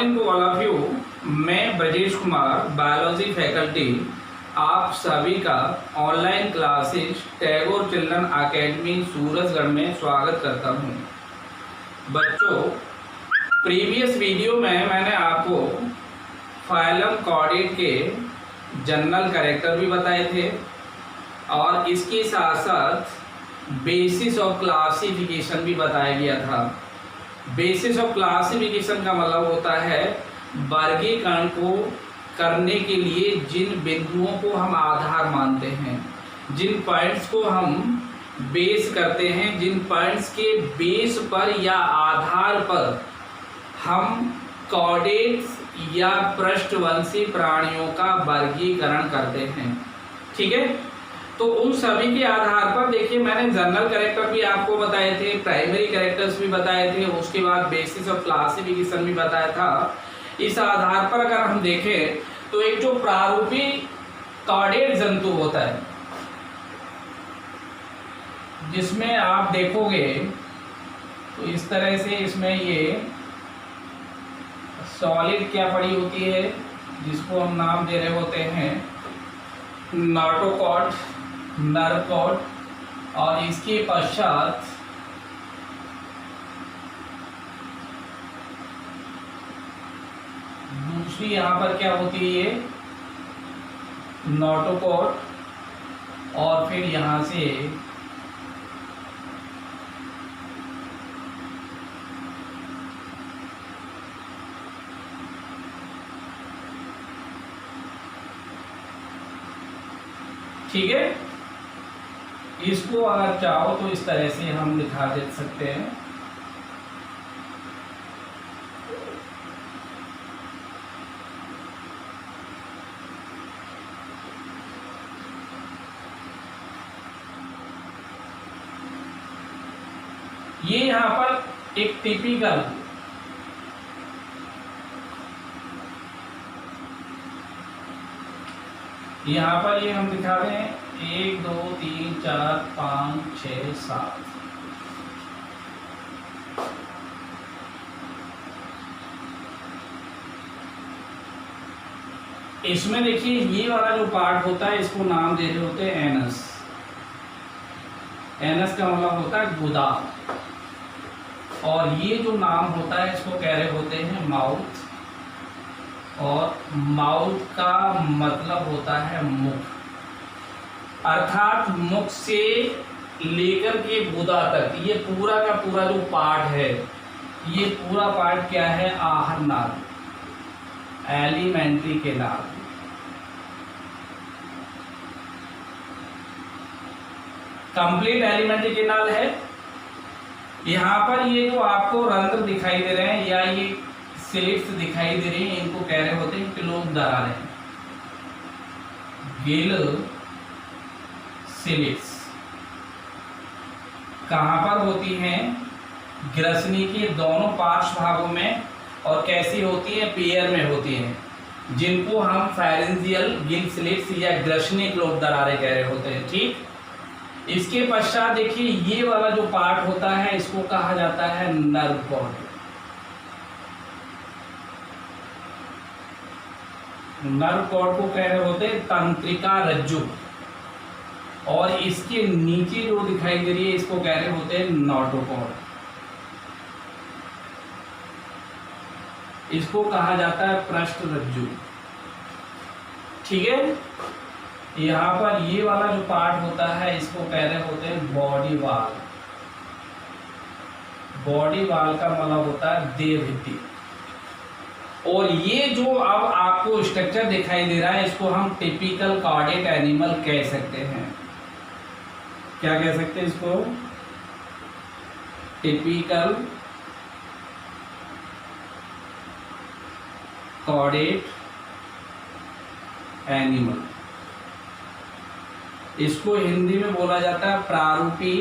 Morning to all of you. मैं Brajesh Kumar, biology faculty, आप सभी का online classes Tagore children academy Surajgarh में स्वागत करता हूं। बच्चों, प्रीवियस वीडियो में मैंने आपको फाइलम कॉर्डेट के जनरल कैरेक्टर भी बताए थे और इसके साथ साथ बेसिस ऑफ क्लासिफिकेशन भी बताया गया था। बेसिस ऑफ क्लासिफिकेशन का मतलब होता है वर्गीकरण को करने के लिए जिन बिंदुओं को हम आधार मानते हैं, जिन पॉइंट्स को हम बेस करते हैं, जिन पॉइंट्स के बेस पर या आधार पर हम कॉर्डेट्स या पृष्ठवंशी प्राणियों का वर्गीकरण करते हैं। ठीक है, तो उन सभी के आधार पर देखिए, मैंने जनरल कैरेक्टर भी आपको बताए थे, प्राइमरी कैरेक्टर्स भी बताए थे, उसके बाद बेसिस ऑफ क्लासिफिकेशन भी बताया था। इस आधार पर अगर हम देखें तो एक जो प्रारूपी कॉर्डेट जंतु होता है, जिसमें आप देखोगे तो इस तरह से इसमें ये सॉलिड क्या पड़ी होती है, जिसको हम नाम दे रहे होते हैं नॉटोकॉट, नर्वकॉट, और इसके पश्चात दूसरी यहाँ पर क्या होती है, ये नॉटोकॉट, और फिर यहाँ से ठीक है। इसको अगर चाहो तो इस तरह से हम दिखा दे सकते हैं। ये यहां पर एक टिपिकल यहाँ पर ये हम दिखा रहे हैं 1 2 3 4 5 6 7। इसमें देखिए ये वाला जो पार्ट होता है, इसको नाम दे रहे होते हैं एनस। एनस का मतलब होता है गुदा, और ये जो नाम होता है इसको कह रहे होते हैं माउथ, और माउथ का मतलब होता है मुख, अर्थात मुख से लेकर के गुदा तक ये पूरा का पूरा जो पार्ट है, ये पूरा पार्ट क्या है, आहार नाल, alimentary canal. Complete alimentary canal है। यहाँ पर ये जो आपको रंध्र दिखाई दे रहे हैं या ये स्लिट्स दिखाई दे रही हैं, इनको कह रहे होते हैं क्लोक दरारें, गिल स्लिट्स। कहाँ पर होती हैं, ग्रसनी के दोनों पार्श्व भागों में, और कैसी होती है, पेयर में होती हैं, जिनको हम फेरेंजियल गिल स्लिट्स या ग्रसनी क्लोक दरारें कह रहे होते हैं। ठीक, इसके पश्चात देखिए ये वाला जो पार्ट होता है, इसको कहा जाता है नर्व कॉर्ड। नर्व कॉर्ड को कह रहे होते हैं तंत्रिका रज्जु, और इसके नीचे जो दिखाई दे रही है इसको कह रहे होते हैं नोटोकॉर्ड। इसको कहा जाता है पृष्ठ रज्जु। ठीक है, यहाँ पर ये वाला जो पार्ट होता है इसको कह रहे होते हैं बॉडी वाल। बॉडी वाल का मतलब होता है देह भित्ति। और ये जो अब आपको स्ट्रक्चर दिखाई दे रहा है, इसको हम टिपिकल कॉर्डेट एनिमल कह सकते हैं। क्या कह सकते हैं इसको, टिपिकल कॉर्डेट एनिमल। इसको हिंदी में बोला जाता है प्रारूपी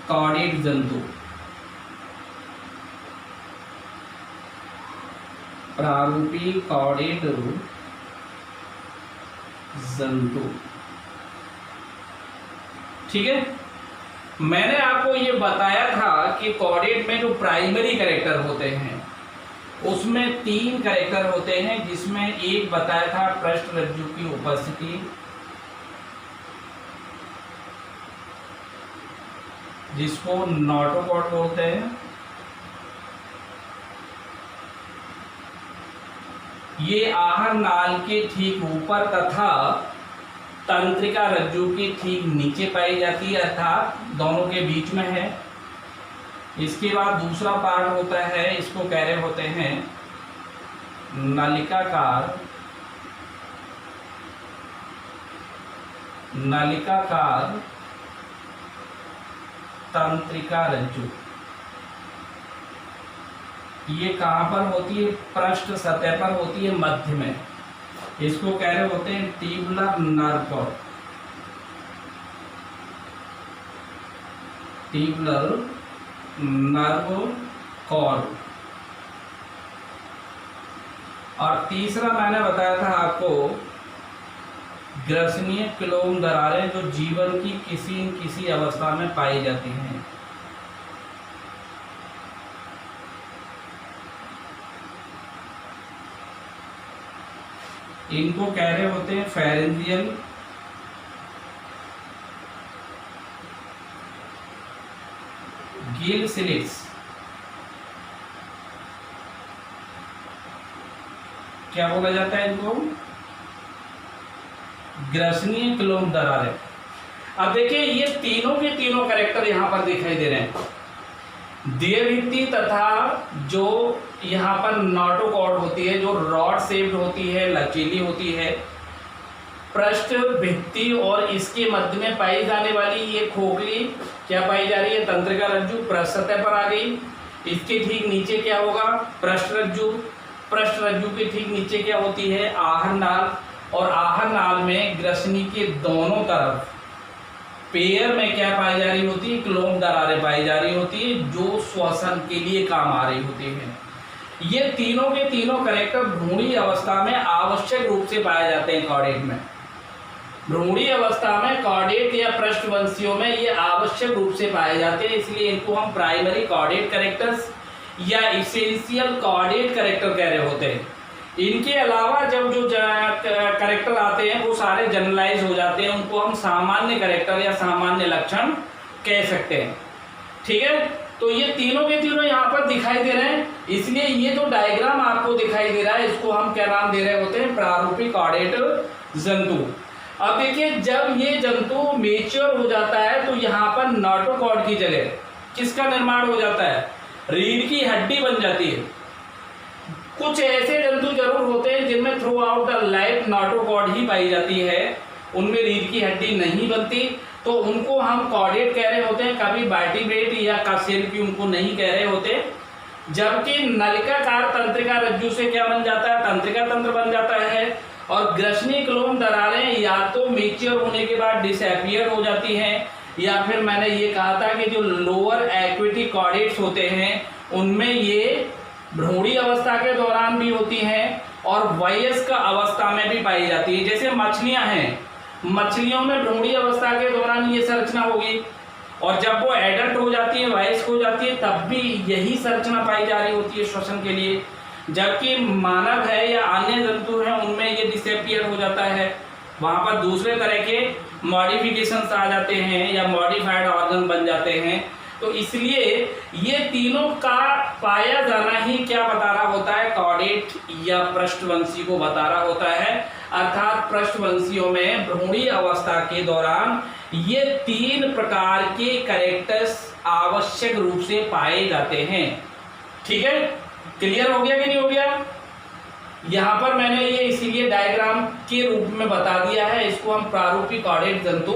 कॉर्डेट जंतु। प्रारूपी कॉर्डेट जंतु। ठीक है, मैंने आपको ये बताया था कि कॉर्डेट में जो प्राइमरी कैरेक्टर होते हैं उसमें 3 कैरेक्टर होते हैं, जिसमें एक बताया था पृष्ठ रज्जु की उपस्थिति, जिसको नोटोकॉर्ड बोलते हैं। ये आहार नाल के ठीक ऊपर तथा तंत्रिका रज्जु के ठीक नीचे पाई जाती है, अर्थात दोनों के बीच में है। इसके बाद दूसरा पार्ट होता है, इसको कह रहे होते हैं नलिकाकार तंत्रिका रज्जु। ये कहाँ पर होती है? पृष्ठ सतह पर होती है, मध्य में। इसको कह रहे होते हैं tubular nerve cord. Tubular nerve cord. और तीसरा मैंने बताया था आपको ग्रसनीय क्लोम दरारें, जो जीवन की किसी न किसी अवस्था में पाई जाती हैं। इनको कह रहे होते हैं फेरेंजियल गिल स्लिट्स। क्या बोला जाता है इनको? ग्रसनीय क्लोम दरारें। अब देखिए, ये तीनों के तीनों कैरेक्टर यहां पर दिखाई दे रहे हैं। देहभित्ति तथा जो यहाँ पर नोटोकॉर्ड होती है, जो रॉड शेप्ड होती है, लचीली होती है। पृष्ठ भित्ति और इसके मध्य में पाई जाने वाली ये खोखली क्या पाई जा रही है? तंत्रिका रज्जु पृष्ठ सतह पर आ गई। इसके ठीक नीचे क्या होगा? पृष्ठ रज्जु। पृष्ठ रज्जु के ठीक नीचे क्या होती है? आहार नाल। और आहार नाल में ग्रसनी के दोनों तरफ पेयर में क्या पाई जा रही होती है? क्लोम दरारें पाई जा रही होती है, जो श्वसन के लिए काम आ रही होती है। ये तीनों के तीनों कैरेक्टर भ्रूणी अवस्था में आवश्यक रूप से पाए जाते हैं कॉर्डेट में। भ्रूणी अवस्था में कॉर्डेट या पृष्ठवंशियों में ये आवश्यक रूप से पाए जाते हैं, इसलिए इनको हम प्राइमरी कॉर्डेट कैरेक्टर्स या इसेंशियल कॉर्डेट कैरेक्टर कह रहे होते हैं। इनके अलावा जब जो कैरेक्टर आते हैं वो सारे जनरलाइज हो जाते हैं, उनको हम सामान्य कैरेक्टर या सामान्य लक्षण कह सकते हैं। ठीक है, तो ये तीनों के तीनों यहाँ पर दिखाई दे रहे हैं, इसलिए ये जो डायग्राम आपको दिखाई दे रहा है, इसको हम क्या नाम दे रहे होते हैं? प्रारूपिक कॉर्डेट जंतु। अब देखिए, जब ये जंतु मेच्योर हो जाता है तो यहाँ पर नोटोकॉर्ड की जगह किसका निर्माण हो जाता है? रीढ़ की हड्डी बन जाती है। कुछ ऐसे जंतु जरूर होते हैं जिनमें throughout the life notochord ही पाई जाती है, उनमें रीढ़ की हड्डी नहीं बनती, तो उनको हम कॉर्डेट कह रहे होते हैं, कभी वर्टिब्रेट या कशेरुकी उनको नहीं कह रहे होते। जबकि नलिकाकार तंत्रिका रज्जु से क्या बन जाता है? तंत्रिका तंत्र बन जाता है। और ग्रसनी क्लोम दरारें या तो मेच्योर होने के बाद डिसअपियर हो जाती हैं, या फिर मैंने ये कहा था कि जो लोअर एक्विटी कॉर्डेट्स होते हैं उनमें ये भ्रूणी अवस्था के दौरान भी होती हैं और वयस्क अवस्था में भी पाई जाती है। जैसे मछलियां हैं, मछलियों में भ्रूणी अवस्था के दौरान ये संरचना होगी, और जब वो एडल्ट हो जाती है, वयस्क हो जाती है, तब भी यही संरचना पाई जा रही होती है श्वसन के लिए। जबकि मानव है या अन्य जंतु हैं, उनमें ये डिसअपियर हो जाता है, वहां पर दूसरे तरह के मॉडिफिकेशंस आ जाते हैं या मॉडिफाइड ऑर्गन बन जाते हैं। तो इसलिए ये तीनों का पाया जाना ही क्या बता रहा होता है? कॉर्डेट या पृष्ठवंशी को बता रहा होता है। अर्थात पृष्ठवंशियों में भ्रूणी अवस्था के दौरान ये 3 प्रकार के कैरेक्टर्स आवश्यक रूप से पाए जाते हैं। ठीक है, क्लियर हो गया कि नहीं हो गया? यहाँ पर मैंने ये इसीलिए डायग्राम के रूप में बता दिया है, इसको हम प्रारूपिक कॉर्डेट जंतु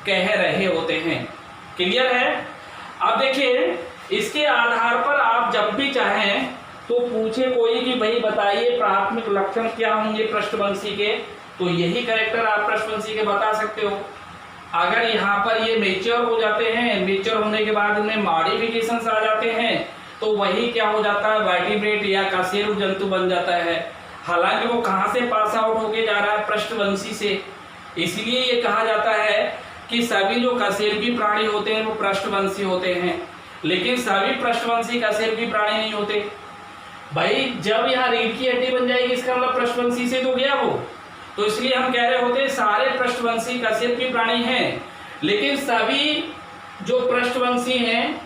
कह रहे होते हैं। क्लियर है? अब देखिए, इसके आधार पर आप जब भी चाहें तो पूछे कोई कि भाई बताइए प्राथमिक लक्षण क्या होंगे पृष्ठवंशी के, तो यही कैरेक्टर आप पृष्ठवंशी के बता सकते हो। अगर यहाँ पर ये मेच्योर हो जाते हैं, मेच्योर होने के बाद उनमें मॉडिफिकेशंस आ जाते हैं, तो वही क्या हो जाता है? वर्टिब्रेट या कशेरुक जंतु बन जाता है। हालांकि वो कहाँ से पास आउट होके जा रहा है? पृष्ठवंशी से। इसलिए ये कहा जाता है कि सभी जो कशेरुकी प्राणी होते हैं वो पृष्ठवंशी होते हैं, लेकिन सभी पृष्ठवंशी कशेरुकी प्राणी नहीं होते। भाई जब यहाँ रीढ़ की हड्डी बन जाएगी इसका मतलब पृष्ठवंशी से तो गया वो, तो इसलिए हम कह रहे होते हैं सारे पृष्ठवंशी कशेरुकी प्राणी हैं, लेकिन सभी जो पृष्ठवंशी हैं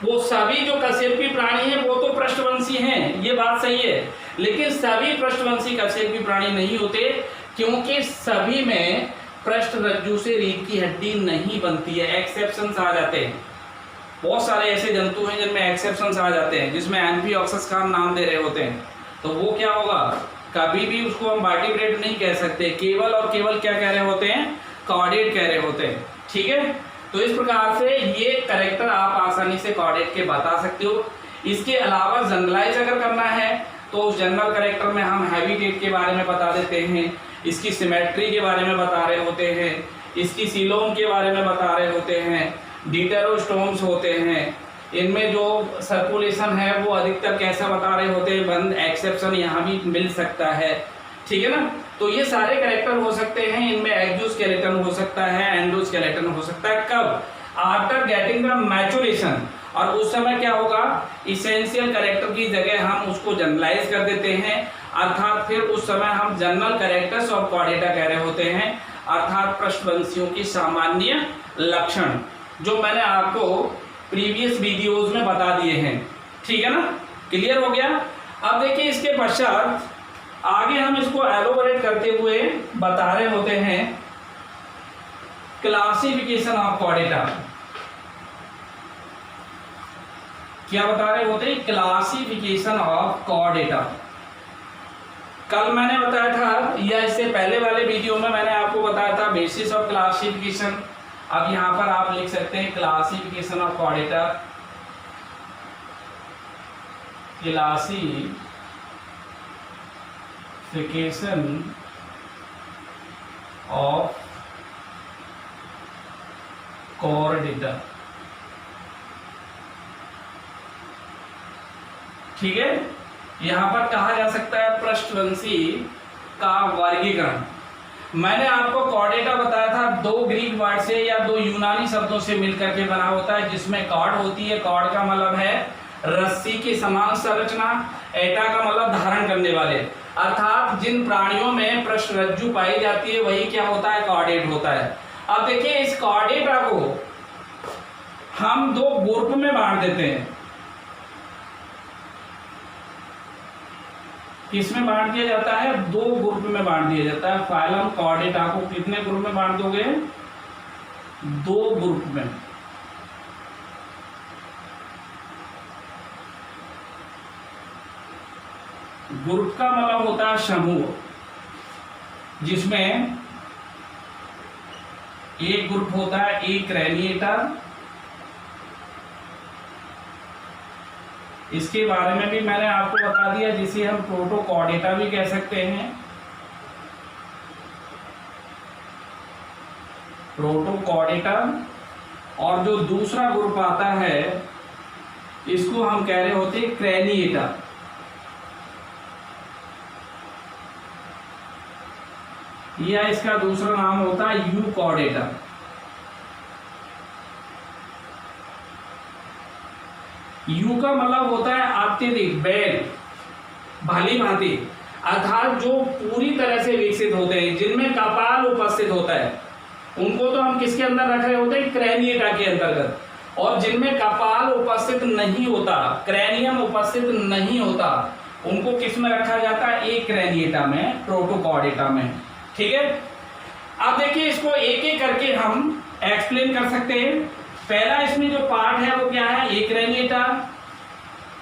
वो सभी जो कशेरुकी प्राणी हैं वो तो पृष्ठवंशी हैं, ये बात सही है, लेकिन सभी पृष्ठवंशी कशेरुकी प्राणी नहीं होते, क्योंकि सभी में पृष्ठ रज्जु से रीढ़ की हड्डी नहीं बनती है, एक्सेप्शंस आ जाते हैं। बहुत सारे ऐसे जंतु हैं जिनमें एक्सेप्शंस आ जाते हैं, जिसमें एम्फिऑक्सस का हम नाम दे रहे होते हैं, तो वो क्या होगा, कभी भी उसको हम वर्टिब्रेट नहीं कह सकते, केवल और केवल क्या कह रहे होते हैं, कॉर्डेट कह रहे होते हैं। ठीक है, तो इस प्रकार से ये करेक्टर आप आसानी से कॉर्डेट के बता सकते हो। इसके अलावा जनरलाइज अगर करना है तो उस जनरल करेक्टर में हम हैबिटेट के बारे में बता देते हैं, इसकी सिमेट्री के बारे में बता रहे होते हैं, इसकी सीलोम के बारे में बता रहे होते हैं, डिटेरोस्टोम्स होते हैं, इनमें जो सर्कुलेशन है वो अधिकतर कैसा बता रहे होते हैं, बंद, एक्सेप्शन यहाँ भी मिल सकता है। ठीक है ना, तो ये सारे कैरेक्टर हो सकते हैं, इनमें एक्सोस्केलेटन हो सकता है, एंडोस्केलेटन हो सकता है। कब? आफ्टर गेटिंग द मैच्योरेशन, और उस समय क्या होगा, इसेंशियल कैरेक्टर की जगह हम उसको जनरलाइज कर देते हैं, अर्थात फिर उस समय हम जनरल कैरेक्टर्स ऑफ कॉर्डेटा कह रहे होते हैं, अर्थात पृष्ठवंशियों की सामान्य लक्षण, जो मैंने आपको प्रीवियस वीडियोज में बता दिए हैं। ठीक है ना, क्लियर हो गया। अब देखिए इसके पश्चात आगे हम इसको एलोबरेट करते हुए बता रहे होते हैं क्लासिफिकेशन ऑफ कॉर्डेटा। क्या बता रहे होते हैं, क्लासिफिकेशन ऑफ कॉर्डेटा। कल मैंने बताया था, या इससे पहले वाले वीडियो में मैंने आपको बताया था बेसिस ऑफ क्लासिफिकेशन। अब यहां पर आप लिख सकते हैं classification of Chordata, classification of Chordata. ठीक है, यहां पर कहा जा सकता है पृष्ठवंशी का वर्गीकरण। मैंने आपको कॉर्डेटा बताया था दो ग्रीक वर्ड से या दो यूनानी शब्दों से मिलकर के बना होता है, जिसमें कॉर्ड होती है, कॉर्ड का मतलब है रस्सी के समान संरचना, एटा का मतलब धारण करने वाले, अर्थात जिन प्राणियों में पृष्ठरज्जु पाई जाती है वही क्या होता है, कॉर्डेट होता है। अब देखिए इस कॉर्डेटा को हम दो ग्रुप में बांट देते हैं। किसमें बांट दिया जाता है, दो ग्रुप में बांट दिया जाता है। फाइलम कॉर्डेटा को कितने ग्रुप में बांट दोगे, दो ग्रुप में। ग्रुप का मतलब होता है समूह, जिसमें एक ग्रुप होता है एक क्रेनिएटर, इसके बारे में भी मैंने आपको बता दिया, जिसे हम प्रोटोकॉर्डेटा भी कह सकते हैं। प्रोटोकॉर्डेटा, और जो दूसरा ग्रुप आता है इसको हम कह रहे होते हैं क्रेनिएटा। या इसका दूसरा नाम होता है यूकॉर्डेटा। यू का मतलब होता है अत्यधिक, बैल, भली भांति, अर्थात जो पूरी तरह से विकसित होते हैं, जिनमें कपाल उपस्थित होता है, उनको तो हम किसके अंदर रख रहे होते हैं, क्रेनिएटा के अंतर्गत। और जिनमें कपाल उपस्थित नहीं होता, क्रैनियम उपस्थित नहीं होता, उनको किस में रखा जाता है, एक क्रेनिएटा में, प्रोटोकॉर्डेटा में। ठीक है, अब देखिए इसको एक एक करके हम एक्सप्लेन कर सकते हैं। पहला इसमें जो पार्ट है वो क्या है, एक क्रेनिएटा,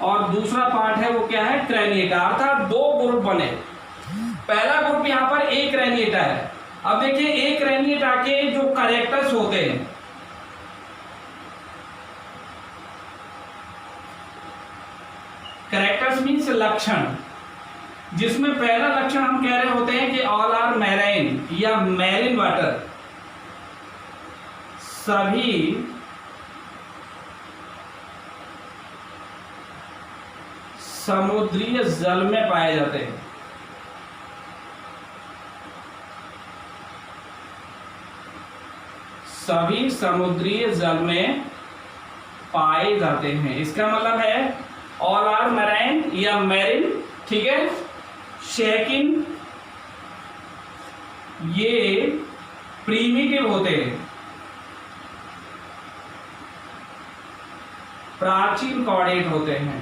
और दूसरा पार्ट है वो क्या है, क्रेनिएटा, अर्थात दो ग्रुप बने। पहला ग्रुप यहाँ पर एक क्रेनिएटा है। अब देखिए एक क्रेनिएटा के जो कैरेक्टर्स होते हैं, कैरेक्टर्स मीन्स लक्षण, जिसमें पहला लक्षण हम कह रहे होते हैं कि ऑल आर मैराइन या मैरिन वाटर, सभी समुद्रीय जल में पाए जाते हैं। सभी समुद्रीय जल में पाए जाते हैं, इसका मतलब है ऑल आर मैराइन या मैरिन, ठीक है। सेकंड, ये प्रीमिटिव होते हैं, प्राचीन कॉर्डेट होते हैं।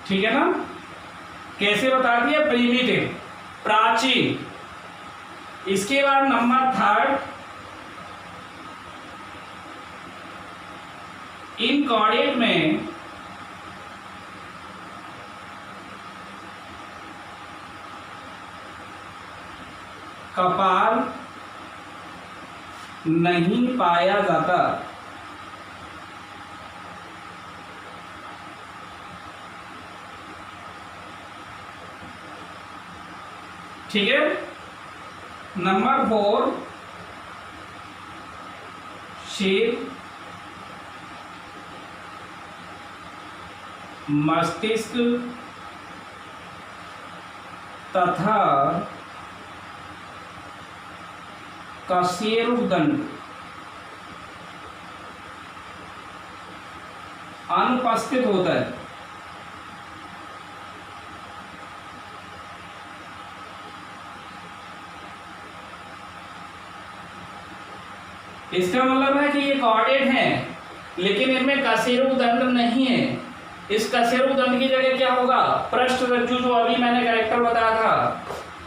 ठीक है ना, कैसे बता दिया, प्रीमिटिव, प्राचीन। इसके बाद नंबर थर्ड, इन कॉर्डेट में कपाल नहीं पाया जाता। ठीक है। नंबर फोर, शेर मस्तिष्क तथा कशेरुकदंड अनुपस्थित होता है। इसका मतलब है कि ये कॉर्डेट हैं, लेकिन इनमें कशेरुकदंड नहीं है। इस कशेरुकदंड की जगह क्या होगा, पृष्ठ रज्जु, जो अभी मैंने कैरेक्टर बताया था।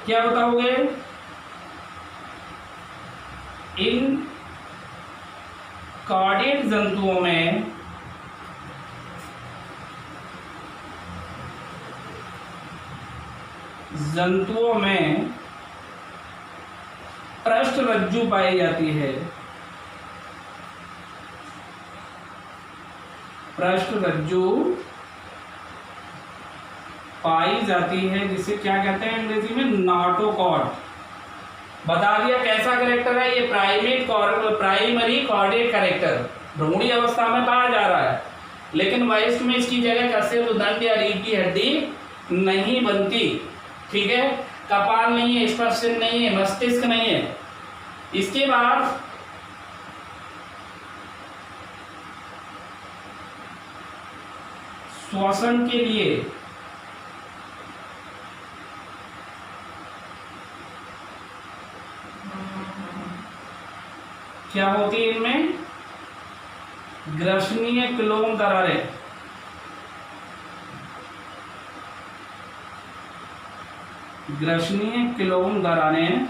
क्या बताओगे, इन कॉर्डेट जंतुओं में पृष्ठ रज्जु पाई जाती है। पृष्ठ रज्जु पाई जाती है, जिसे क्या कहते हैं अंग्रेजी में, नॉटोकॉर्ड। बता दिया कैसा कैरेक्टर है ये, प्राइमरी कॉर्डेट कैरेक्टर, भ्रूणी अवस्था में पाया जा रहा है, लेकिन वयस्क में इसकी जगह कशेरुकदंड या रीढ़ की हड्डी नहीं बनती। ठीक है, कपाल नहीं है, स्पर्श नहीं है, मस्तिष्क नहीं है। इसके बाद श्वसन के लिए क्या होती है, इनमें ग्रसनीय क्लोम दरारें। ग्रसनीय क्लोम दरारें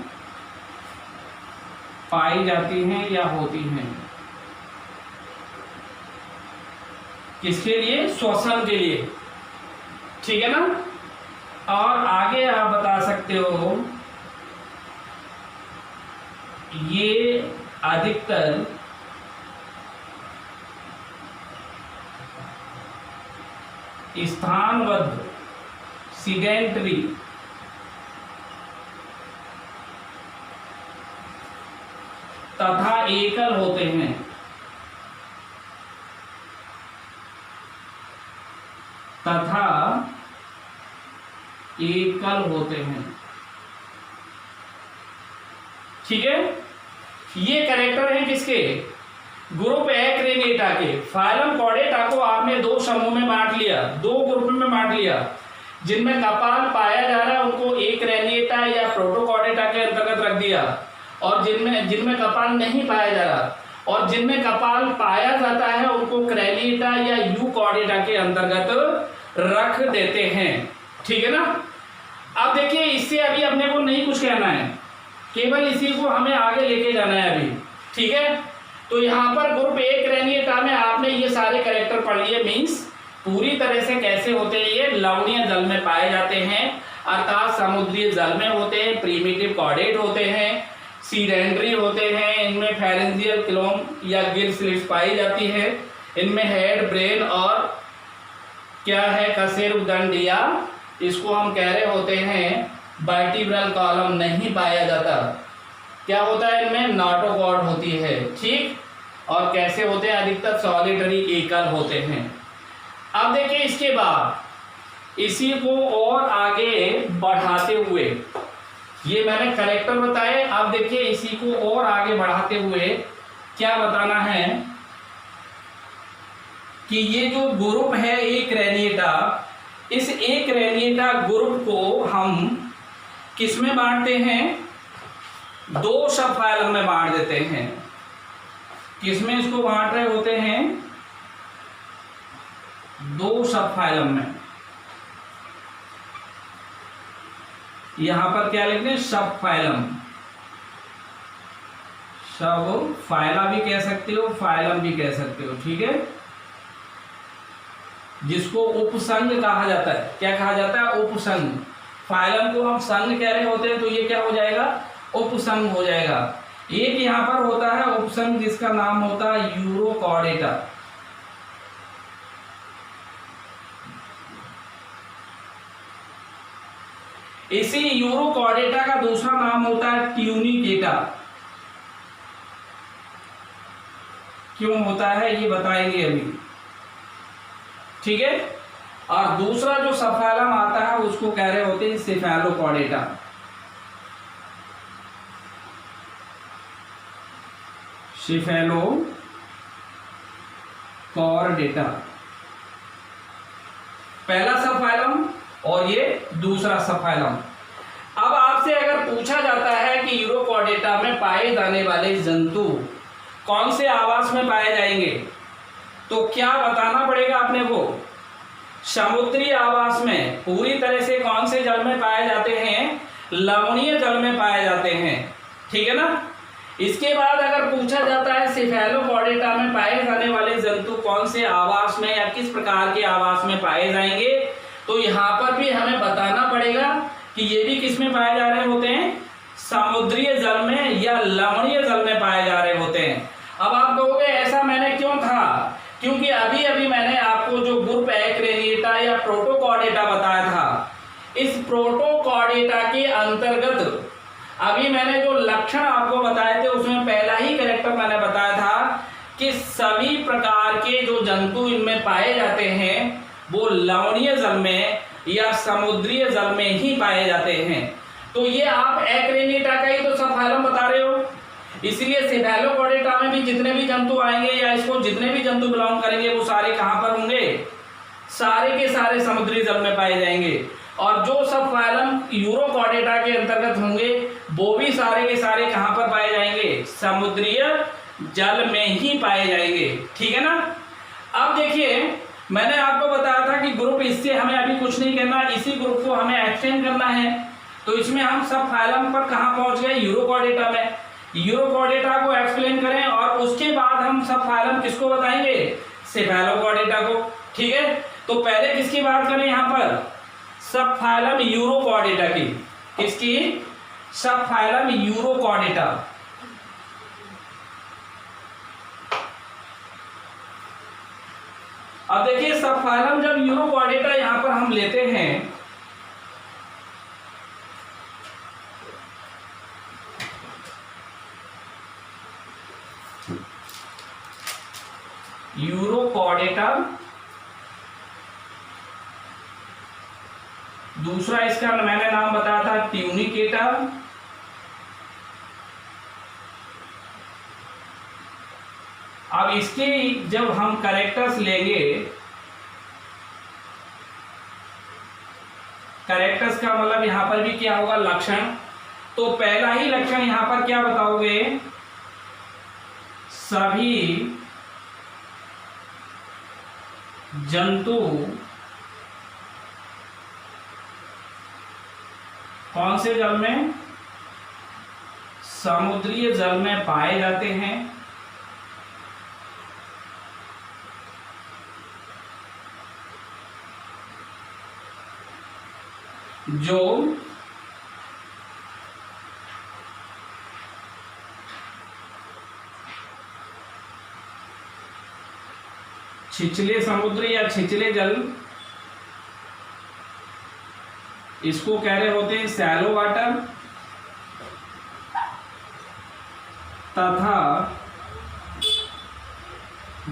पाई जाती हैं या होती हैं। किसके लिए, श्वसन के लिए। ठीक है ना। और आगे आप बता सकते हो, ये अधिकतर स्थानबद्ध सीडेंटरी तथा एकल होते हैं। ठीक है, ये कैरेक्टर है किसके, ग्रुप एक्रेनिएटा के। फाइलम कॉर्डेटा को आपने दो समूह में बांट लिया, दो ग्रुप में बांट लिया। जिनमें कपाल पाया जा रहा है उनको एक्रेनिएटा या प्रोटोकॉर्डेटा के अंतर्गत रख दिया, और जिनमें कपाल नहीं पाया जा रहा और जिनमें कपाल पाया जाता है उनको क्रेनिएटा या यूकॉर्डेटा के अंतर्गत रख देते हैं। ठीक है ना। अब देखिए, इससे अभी अपने को नहीं कुछ कहना है, केवल इसी को हमें आगे लेके जाना है अभी। ठीक है, तो यहाँ पर ग्रुप एक्रेनिएटा में आपने ये सारे कैरेक्टर पढ़ लिए, मीन्स पूरी तरह से कैसे होते हैं। ये लवणीय जल में पाए जाते हैं, अर्थात समुद्री जल में होते हैं, प्रीमिटिव कॉर्डेट होते हैं, सीडेंटरी होते हैं, इनमें फेरेंजियल क्लोम या गिर स्लिट्स पाई जाती है, इनमें हेड, ब्रेन और क्या है, कशेरुकदंड या इसको हम कह रहे होते हैं वर्टिब्रल कॉलम नहीं पाया जाता। क्या होता है, इनमें नॉटोकॉर्ड होती है। ठीक, और कैसे होते हैं, अधिकतर सॉलिटरी एकल होते हैं। अब देखिए, इसके बाद इसी को और आगे बढ़ाते हुए ये मैंने करेक्टर बताए। अब देखिए इसी को और आगे बढ़ाते हुए क्या बताना है कि ये जो ग्रुप है एक रेनिएटा, इस एक रेनिएटा ग्रुप को हम किस में बांटते हैं? दो सब फाइलम में बांट देते हैं। किसमें इसको बांट रहे होते हैं? दो सब फाइलम में। यहां पर क्या लिखते हैं? सब फाइलम। सब फाइला भी कह सकते हो, फाइलम भी कह सकते हो, ठीक है। जिसको उपसंग कहा जाता है। क्या कहा जाता है? उपसंग। फाइलम को हम संग कह रहे होते हैं तो ये क्या हो जाएगा? उपसंग हो जाएगा। एक यहां पर होता है उपसंग जिसका नाम होता है यूरोकॉर्डेटा। इसी यूरोकॉर्डेटा का दूसरा नाम होता है ट्यूनिकेटा। क्यों होता है ये बताएंगे अभी, ठीक है। और दूसरा जो सबफाइलम आता है उसको कह रहे होते हैं सेफेलोकॉर्डेटा। सेफेलोकॉर्डेटा पहला सबफाइलम और ये दूसरा सबफाइलम। अब आपसे अगर पूछा जाता है कि यूरोकॉर्डेटा में पाए जाने वाले जंतु कौन से आवास में पाए जाएंगे, तो क्या बताना पड़ेगा अपने को? समुद्री आवास में। पूरी तरह से कौन से जल में पाए जाते हैं? लवणीय जल में पाए जाते हैं, ठीक है ना। इसके बाद अगर पूछा जाता है सेफेलोकॉर्डेटा में पाए जाने वाले जंतु कौन से आवास में या किस प्रकार के आवास में पाए जाएंगे, तो यहाँ पर भी हमें बताना पड़ेगा कि ये भी किस में पाए जा रहे होते हैं? समुद्री जल में या लवणीय जल में पाए जा रहे होते हैं। अब आप कहोगे ऐसा मैंने क्यों था? क्योंकि अभी अभी मैंने आपको जो ग्रुप एक्रेनिएटा या प्रोटोकॉर्डेटा बताया था, इस प्रोटोकॉर्डेटा के अंतर्गत अभी मैंने जो लक्षण आपको बताए थे उसमें पहला ही कैरेक्टर मैंने बताया था कि सभी प्रकार के जो जंतु इनमें पाए जाते हैं वो लवणीय जल में या समुद्री जल में ही पाए जाते हैं। तो ये आप एक्रेनिएटा का ही तो सबफाइलम बता रहे हो, इसलिए सेफेलोकॉर्डेटा में भी जितने भी जंतु आएंगे या इसको जितने भी जंतु बिलोंग करेंगे वो सारे कहां पर होंगे? सारे के सारे समुद्री जल में पाए जाएंगे। और जो सबफाइलम यूरोकॉर्डेटा के अंतर्गत होंगे वो भी सारे के सारे कहां पर पाए जाएंगे? समुद्री जल में ही पाए जाएंगे, ठीक है ना। अब देखिए मैंने आपको बताया था कि ग्रुप, इससे हमें अभी कुछ नहीं करना, इसी ग्रुप को हमें एक्सटेंड करना है। तो इसमें हम सबफाइलम पर कहां पहुंच गए? यूरोकॉर्डेटा में। यूरोकॉर्डेटा को एक्सप्लेन करें और उसके बाद हम सबफाइलम किसको बताएंगे? सेफेलोकॉर्डेटा को, ठीक है। तो पहले किसकी बात करें यहां पर? सबफाइलम यूरोकॉर्डेटा की। किसकी? Subphylum urochordata. अब देखिए सबफाइलम जब यूरोकॉर्डेटा यहां पर हम लेते हैं यूरोकॉर्डेटा, दूसरा इसका मैंने नाम बताया था ट्यूनिकेटा, अब इसके जब हम कैरेक्टर्स लेंगे, कैरेक्टर्स का मतलब यहां पर भी क्या होगा? लक्षण। तो पहला ही लक्षण यहां पर क्या बताओगे? सभी जंतु कौन से जल में? समुद्री जल में पाए जाते हैं। जो छिछले समुद्र या छिछले जल, इसको कह रहे होते हैं शैलो वाटर, तथा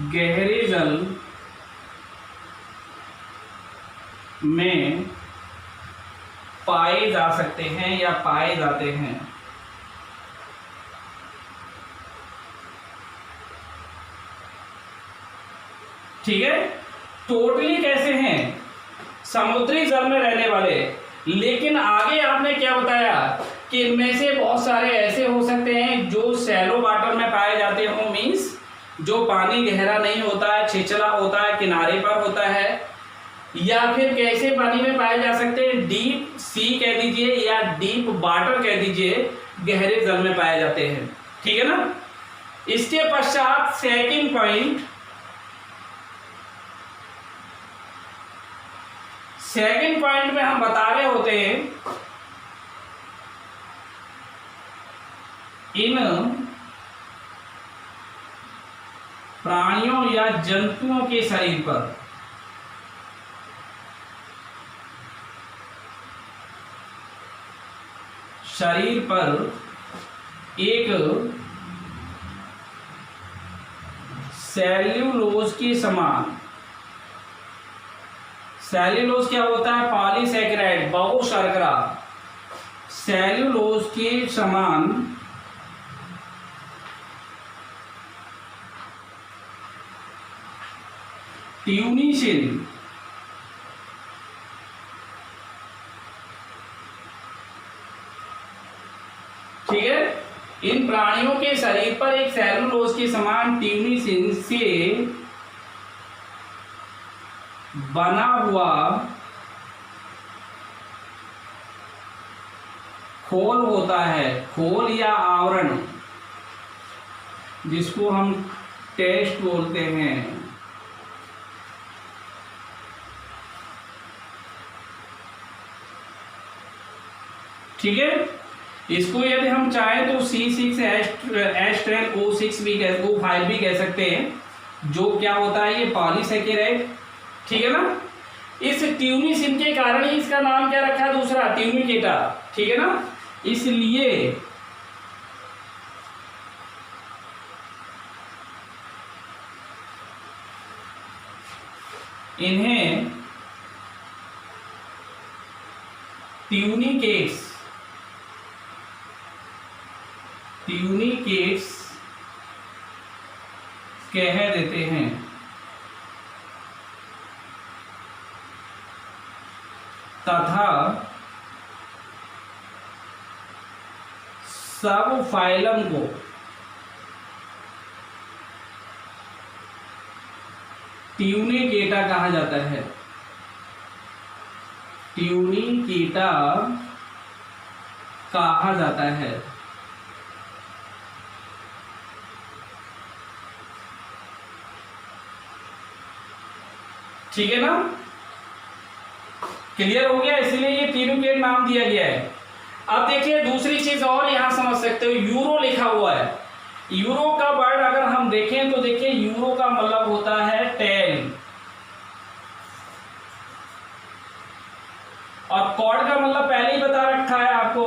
गहरे जल में पाए जा सकते हैं या पाए जाते हैं। ठीक है, टोटली कैसे हैं? समुद्री जल में रहने वाले। लेकिन आगे आपने क्या बताया कि इनमें से बहुत सारे ऐसे हो सकते हैं जो शैलो वाटर में पाए जाते हो, मीन्स जो पानी गहरा नहीं होता है, छिछला होता है, किनारे पर होता है। या फिर कैसे पानी में पाए जा सकते हैं? डीप सी कह दीजिए या डीप वाटर कह दीजिए, गहरे जल में पाए जाते हैं। ठीक है ना। इसके पश्चात सेकंड पॉइंट, में हम बता रहे होते हैं इन प्राणियों या जंतुओं के शरीर पर एक सेल्यूलोज के समान, सेल्यूलोज क्या होता है? पॉलीसैकेराइड, बहु शर्करा। सेल्यूलोज के समान ट्यूनिसिन, ठीक है। इन प्राणियों के शरीर पर एक सेल्यूलोज के समान ट्यूनिसिन से बना हुआ खोल होता है, खोल या आवरण, जिसको हम टेस्ट बोलते हैं। ठीक है। इसको यदि हम चाहें तो C6H12O6 भी O5 भी कह सकते हैं, जो क्या होता है? ये पॉलीसैकेराइड। ठीक है ना। इस ट्यूनिसिन के कारण ही इसका नाम क्या रखा है? दूसरा, ट्यूनिकेटा। ठीक है ना। इसलिए इन्हें ट्यूनिकेट्स कह देते हैं। तथा सब फाइलम को ट्यूनिकेटा कहा जाता है। ट्यूनिकेटा कहा जाता है। ठीक है ना। क्लियर हो गया। इसलिए ये ट्यूनिकेट नाम दिया गया है। अब देखिए दूसरी चीज और यहां समझ सकते हो, यूरो लिखा हुआ है। यूरो का वर्ड अगर हम देखें तो देखिए यूरो का मतलब होता है टेल, और कॉर्ड का मतलब पहले ही बता रखा है आपको।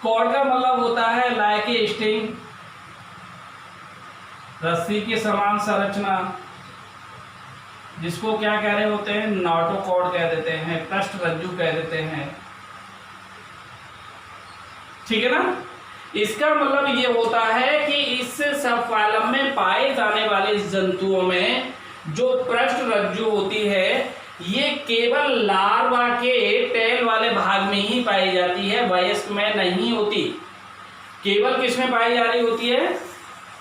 कॉर्ड का मतलब होता है लाइक ए स्ट्रिंग, रस्सी के समान संरचना, जिसको क्या कह रहे होते हैं? नॉटोकॉर्ड कह देते हैं, पृष्ठरज्जु कह देते हैं। ठीक है ना। इसका मतलब ये होता है कि इस सब फाइलम में पाए जाने वाले जंतुओं में जो पृष्ठरज्जु होती है, ये केवल लार्वा के टेल वाले भाग में ही पाई जाती है, वयस्क में नहीं होती। केवल किसमें पाई जा रही होती है?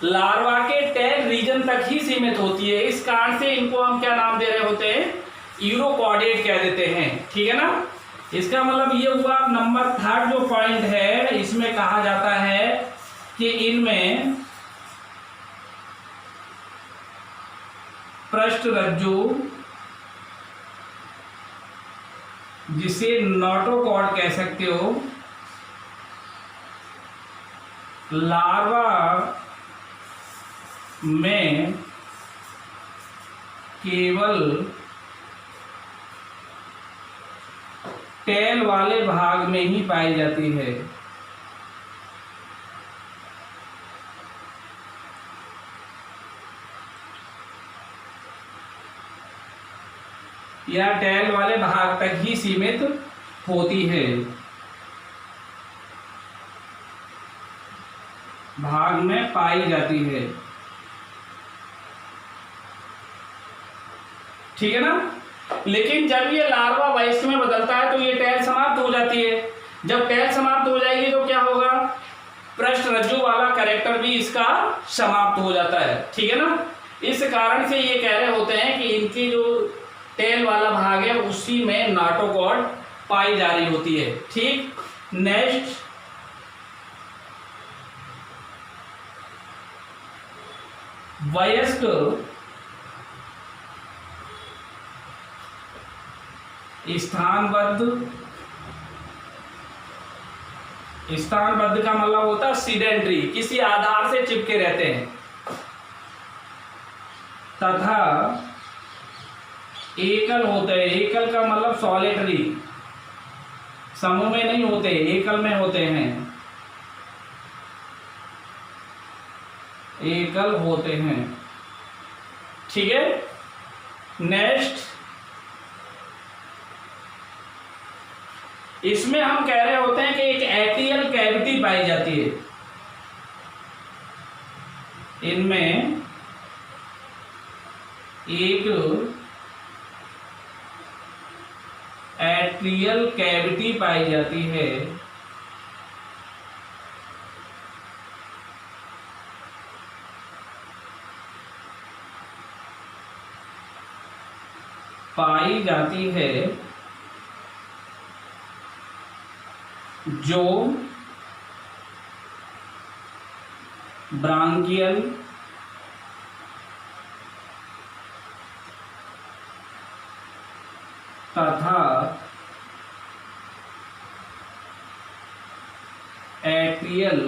लार्वा के टेल रीजन तक ही सीमित होती है। इस कारण से इनको हम क्या नाम दे रहे होते हैं? यूरोकॉर्डेट कह देते हैं। ठीक है ना। इसका मतलब ये हुआ। नंबर थर्ड जो पॉइंट है, इसमें कहा जाता है कि इनमें पृष्ठरज्जु, जिसे नॉटोकॉर्ड कह सकते हो, लार्वा में केवल टेल वाले भाग में ही पाई जाती है। या टेल वाले भाग तक ही सीमित होती है। भाग में पाई जाती है। ठीक है ना। लेकिन जब ये लार्वा वयस्क में बदलता है तो ये टेल समाप्त हो जाती है। जब टेल समाप्त हो जाएगी तो क्या होगा, पृष्ठ रज्जु वाला कैरेक्टर भी इसका समाप्त हो जाता है। ठीक है ना। इस कारण से ये कह रहे होते हैं कि इनकी जो टेल वाला भाग है उसी में नाटोकॉर्ड पाई जा रही होती है। ठीक। नेक्स्ट, वयस्क स्थानबद्ध, स्थानबद्ध का मतलब होता है सीडेंट्री, किसी आधार से चिपके रहते हैं, तथा एकल होते हैं। एकल का मतलब सॉलिटरी, समूह में नहीं होते, एकल में होते हैं, एकल होते हैं। ठीक है। नेक्स्ट, इसमें हम कह रहे होते हैं कि एक एट्रियल कैविटी पाई जाती है। इनमें एक एट्रियल कैविटी पाई जाती है। पाई जाती है जो ब्रांकियल तथा एट्रियल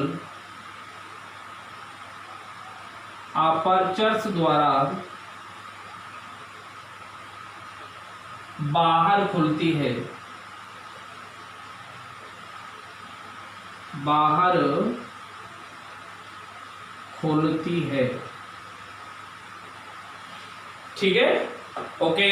अपर्चर्स द्वारा बाहर खुलती है, बाहर खुलती है। ठीक है। ओके।